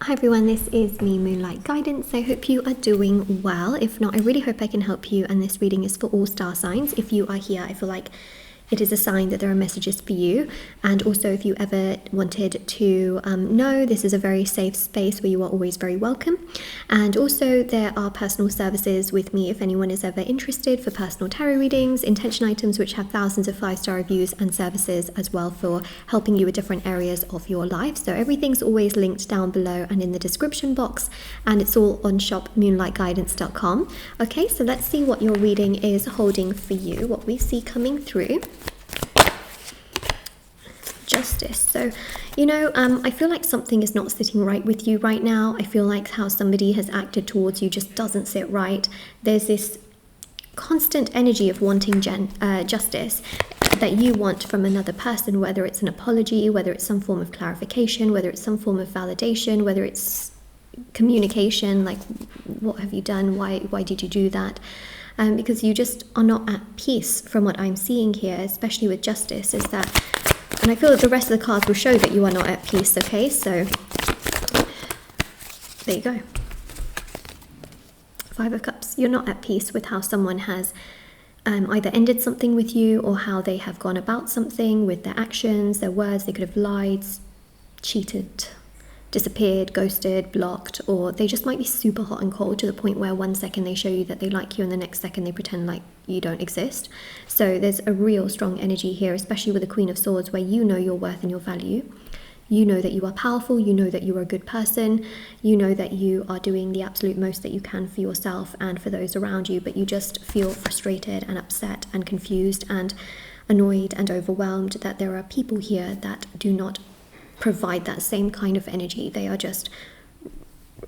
Hi everyone, this is me, Moonlight Guidance. I hope you are doing well. If not, I really hope I can help you, and this reading is for all star signs. If you are here, I feel like it is a sign that there are messages for you. And also, if you ever wanted to know, this is a very safe space where you are always very welcome. And also, there are personal services with me if anyone is ever interested for personal tarot readings, intention items which have thousands of 5-star reviews, and services as well for helping you with different areas of your life. So everything's always linked down below and in the description box, and it's all on shopmoonlightguidance.com. Okay, so let's see what your reading is holding for you, what we see coming through. Justice. So, I feel like something is not sitting right with you right now. I feel like how somebody has acted towards you just doesn't sit right. There's this constant energy of wanting justice that you want from another person, whether it's an apology, whether it's some form of clarification, whether it's some form of validation, whether it's communication, like, what have you done? Why did you do that? Because you just are not at peace from what I'm seeing here, especially with justice, is that, and I feel that the rest of the cards will show that you are not at peace, okay? So, there you go. 5 of Cups. You're not at peace with how someone has either ended something with you, or how they have gone about something with their actions, their words. They could have lied, cheated, disappeared, ghosted, blocked, or they just might be super hot and cold to the point where one second they show you that they like you and the next second they pretend like you don't exist. So there's a real strong energy here, especially with the Queen of Swords, where you know your worth and your value. You know that you are powerful, you know that you are a good person, you know that you are doing the absolute most that you can for yourself and for those around you, but you just feel frustrated and upset and confused and annoyed and overwhelmed that there are people here that do not provide that same kind of energy. They are just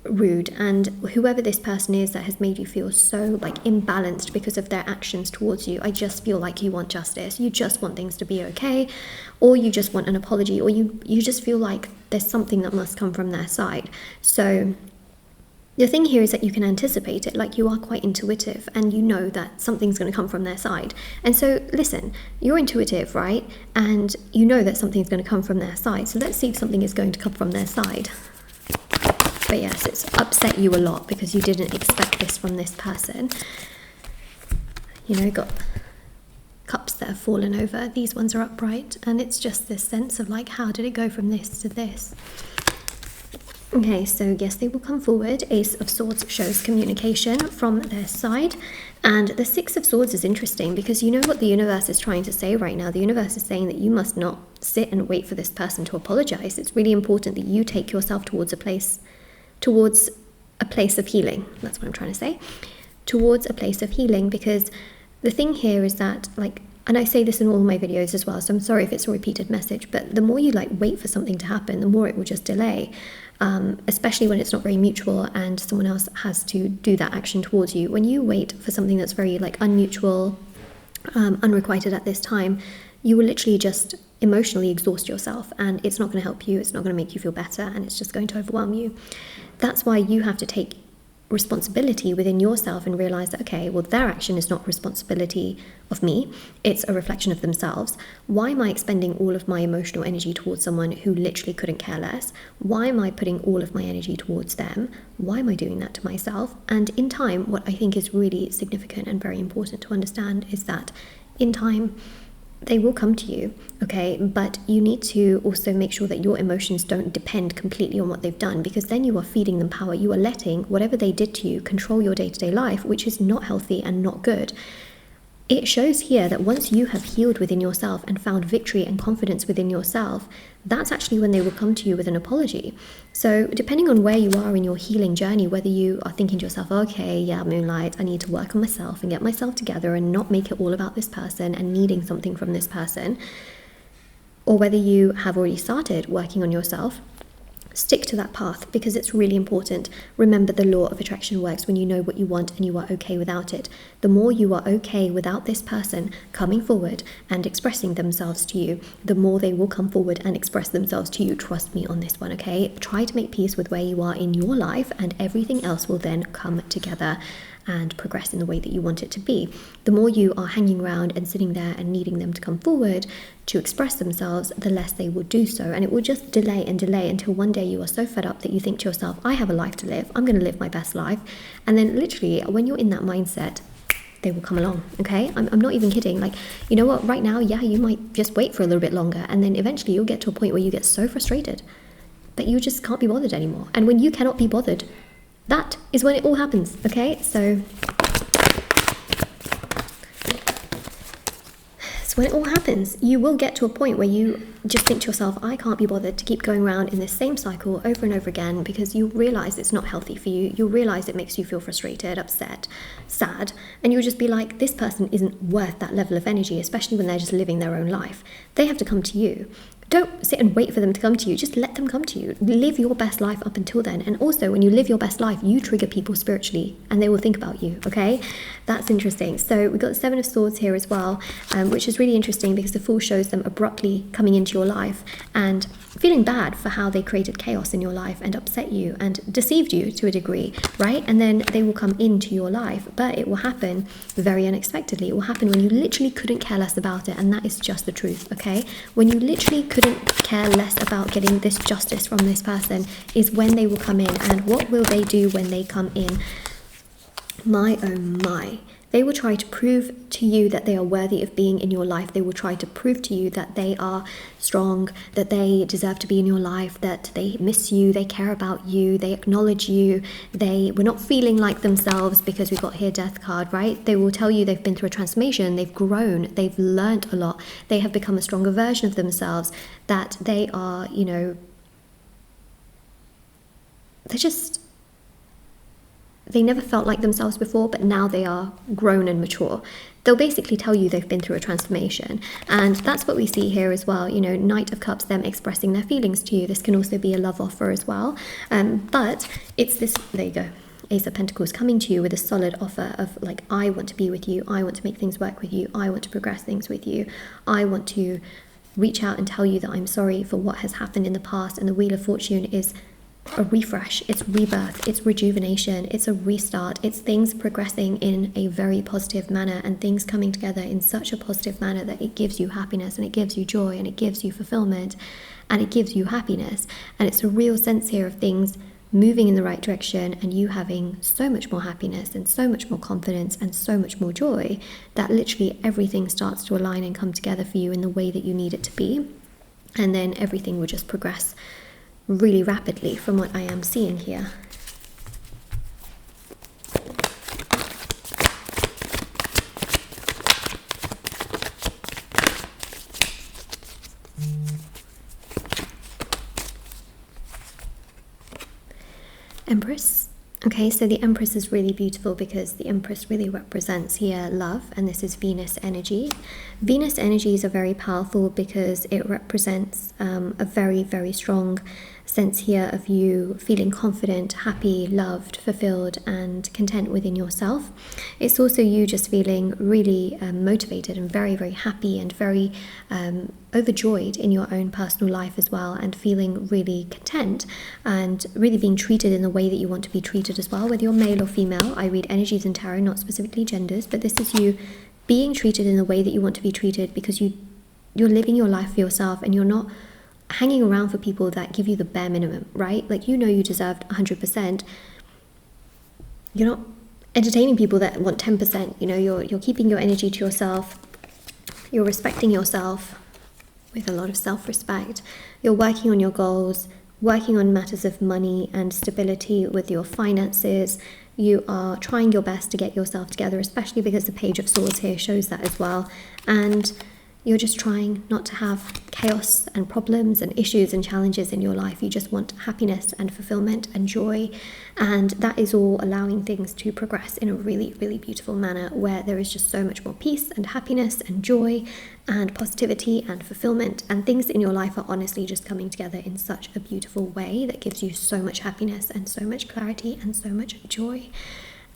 rude, and whoever this person is that has made you feel so imbalanced because of their actions towards you, I just feel like you want justice. You just want things to be okay, or you just want an apology, or you just feel like there's something that must come from their side. So the thing here is that you can anticipate it, like you are quite intuitive and you know that something's going to come from their side. And so listen, you're intuitive, right? And you know that something's going to come from their side. So let's see if something is going to come from their side. But yes, it's upset you a lot because you didn't expect this from this person. Got cups that have fallen over. These ones are upright, and it's just this sense of how did it go from this to this? Okay, so yes, they will come forward. Ace of Swords shows communication from their side. And the 6 of Swords is interesting because you know what the universe is trying to say right now. The universe is saying that you must not sit and wait for this person to apologize. It's really important that you take yourself towards a place of healing. That's what I'm trying to say. Towards a place of healing, because the thing here is that, and I say this in all my videos as well, so I'm sorry if it's a repeated message, but the more you wait for something to happen, the more it will just delay, especially when it's not very mutual and someone else has to do that action towards you. When you wait for something that's very unmutual, unrequited at this time, you will literally just emotionally exhaust yourself, and it's not going to help you, it's not going to make you feel better, and it's just going to overwhelm you. That's why you have to take responsibility within yourself and realize that, okay, well, their action is not responsibility of me, it's a reflection of themselves. Why am I expending all of my emotional energy towards someone who literally couldn't care less? Why am I putting all of my energy towards them? Why am I doing that to myself? And in time, what I think is really significant and very important to understand is that in time, they will come to you, okay? But you need to also make sure that your emotions don't depend completely on what they've done, because then you are feeding them power. You are letting whatever they did to you control your day-to-day life, which is not healthy and not good. It shows here that once you have healed within yourself and found victory and confidence within yourself, that's actually when they will come to you with an apology. So depending on where you are in your healing journey, whether you are thinking to yourself, okay, yeah, Moonlight, I need to work on myself and get myself together and not make it all about this person and needing something from this person, or whether you have already started working on yourself, stick to that path, because it's really important. Remember, the law of attraction works when you know what you want and you are okay without it. The more you are okay without this person coming forward and expressing themselves to you, the more they will come forward and express themselves to you. Trust me on this one, okay? Try to make peace with where you are in your life, and everything else will then come together. and progress in the way that you want it to be. The more you are hanging around and sitting there and needing them to come forward to express themselves, the less they will do so. And it will just delay and delay until one day you are so fed up that you think to yourself, I have a life to live, I'm going to live my best life. And then literally when you're in that mindset, they will come along. Okay, I'm not even kidding. Like, you know what, right now, yeah, you might just wait for a little bit longer, and then eventually you'll get to a point where you get so frustrated that you just can't be bothered anymore. And when you cannot be bothered, that is when it all happens. Okay, so when it all happens, you will get to a point where you just think to yourself, I can't be bothered to keep going around in this same cycle over and over again, because you realize it's not healthy for you. You realize it makes you feel frustrated, upset, sad, and you'll just be like, this person isn't worth that level of energy, especially when they're just living their own life. They have to come to you. Don't sit and wait for them to come to you. Just let them come to you. Live your best life up until then. And also, when you live your best life, you trigger people spiritually and they will think about you, okay? That's interesting. So we've got the Seven of Swords here as well, which is really interesting because the Fool shows them abruptly coming into your life and feeling bad for how they created chaos in your life and upset you and deceived you to a degree, right? And then they will come into your life, but it will happen very unexpectedly. It will happen when you literally couldn't care less about it, and that is just the truth, okay? When you literally couldn't care less about getting this justice from this person is when they will come in. And what will they do when they come in? My oh my. They will try to prove to you that they are worthy of being in your life. They will try to prove to you that they are strong, that they deserve to be in your life, that they miss you, they care about you, they acknowledge you, they were not feeling like themselves, because we've got here Death card, right? They will tell you they've been through a transformation, they've grown, they've learnt a lot, they have become a stronger version of themselves, that they are, you know, they never felt like themselves before, but now they are grown and mature. They'll basically tell you they've been through a transformation. And that's what we see here as well. You know, Knight of Cups, them expressing their feelings to you. This can also be a love offer as well. But it's this, there you go, Ace of Pentacles coming to you with a solid offer of like, I want to be with you. I want to make things work with you. I want to progress things with you. I want to reach out and tell you that I'm sorry for what has happened in the past. And the Wheel of Fortune is a refresh, it's rebirth, it's rejuvenation, it's a restart, it's things progressing in a very positive manner and things coming together in such a positive manner that it gives you happiness and it gives you joy and it gives you fulfillment and it gives you happiness. And it's a real sense here of things moving in the right direction and you having so much more happiness and so much more confidence and so much more joy that literally everything starts to align and come together for you in the way that you need it to be. And then everything will just progress really rapidly from what I am seeing here. Empress. Okay, so the Empress is really beautiful because the Empress really represents here love, and this is Venus energy. Venus energies are very powerful because it represents a very, very strong sense here of you feeling confident, happy, loved, fulfilled and content within yourself. It's also you just feeling really motivated and very, very happy and very overjoyed in your own personal life as well, and feeling really content and really being treated in the way that you want to be treated as well, whether you're male or female. I read energies in tarot, not specifically genders, but this is you being treated in the way that you want to be treated because you're living your life for yourself and you're not hanging around for people that give you the bare minimum, right? Like, you know, you deserved 100%. You're not entertaining people that want 10%. You know, you're keeping your energy to yourself. You're respecting yourself with a lot of self-respect. You're working on your goals, working on matters of money and stability with your finances. You are trying your best to get yourself together, especially because the Page of Swords here shows that as well. And you're just trying not to have chaos and problems and issues and challenges in your life. You just want happiness and fulfillment and joy. And that is all allowing things to progress in a really, really beautiful manner where there is just so much more peace and happiness and joy and positivity and fulfillment. And things in your life are honestly just coming together in such a beautiful way that gives you so much happiness and so much clarity and so much joy.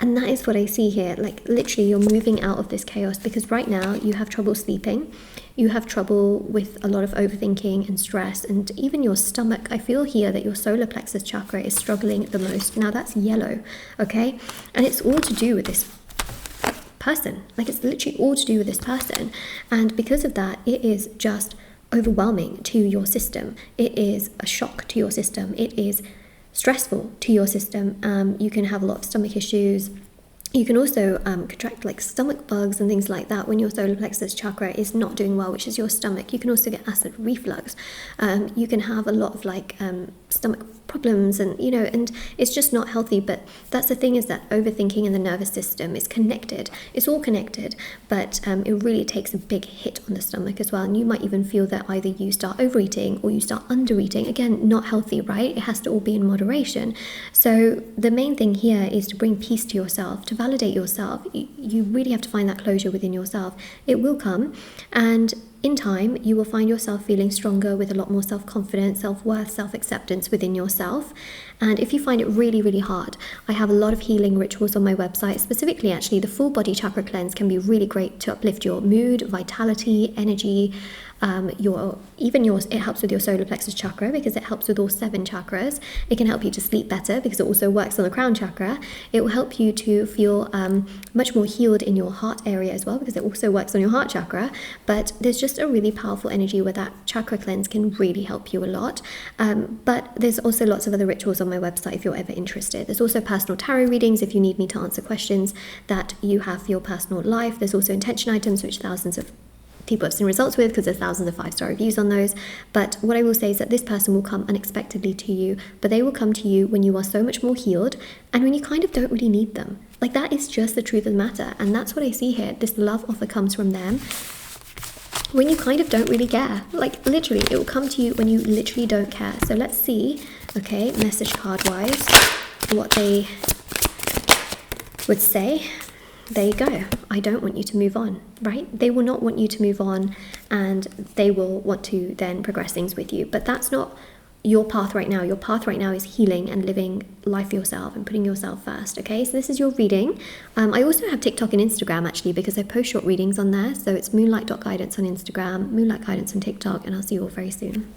And that is what I see here. Like literally you're moving out of this chaos, because right now you have trouble sleeping. You have trouble with a lot of overthinking and stress, and even your stomach. I feel here that your solar plexus chakra is struggling the most. Now that's yellow, okay? And it's all to do with this person. Like it's literally all to do with this person. And because of that, it is just overwhelming to your system. It is a shock to your system. It is stressful to your system. You can have a lot of stomach issues. You can also contract like stomach bugs and things like that when your solar plexus chakra is not doing well, which is your stomach. You can also get acid reflux. You can have a lot of like stomach problems, and you know, and it's just not healthy. But that's the thing, is that overthinking in the nervous system is connected. It's all connected, but it really takes a big hit on the stomach as well. And you might even feel that either you start overeating or you start undereating. Again, not healthy, right? It has to all be in moderation. So the main thing here is to bring peace to yourself, to validate yourself. You really have to find that closure within yourself. It will come, and in time you will find yourself feeling stronger, with a lot more self-confidence, self-worth, self-acceptance within yourself. And if you find it really, really hard, I have a lot of healing rituals on my website. Specifically, actually, the full body chakra cleanse can be really great to uplift your mood, vitality, energy. It helps with your solar plexus chakra, because it helps with all 7 chakras. It can help you to sleep better, because it also works on the crown chakra. It will help you to feel much more healed in your heart area as well, because it also works on your heart chakra. But there's just a really powerful energy where that chakra cleanse can really help you a lot. But there's also lots of other rituals on my website if you're ever interested. There's also personal tarot readings if you need me to answer questions that you have for your personal life. There's also intention items, which thousands of people have seen results with, because there's thousands of 5-star reviews on those. But what I will say is that this person will come unexpectedly to you, but they will come to you when you are so much more healed and when you kind of don't really need them. Like, that is just the truth of the matter. And that's what I see here. This love offer comes from them when you kind of don't really care. Like, literally, it will come to you when you literally don't care. So let's see, okay, message card wise, what they would say. There you go. I don't want you to move on, right? They will not want you to move on, and they will want to then progress things with you. But that's not your path right now. Your path right now is healing and living life for yourself and putting yourself first, okay? So this is your reading. I also have TikTok and Instagram, actually, because I post short readings on there. So it's moonlight.guidance on Instagram, Moonlight Guidance on TikTok, and I'll see you all very soon.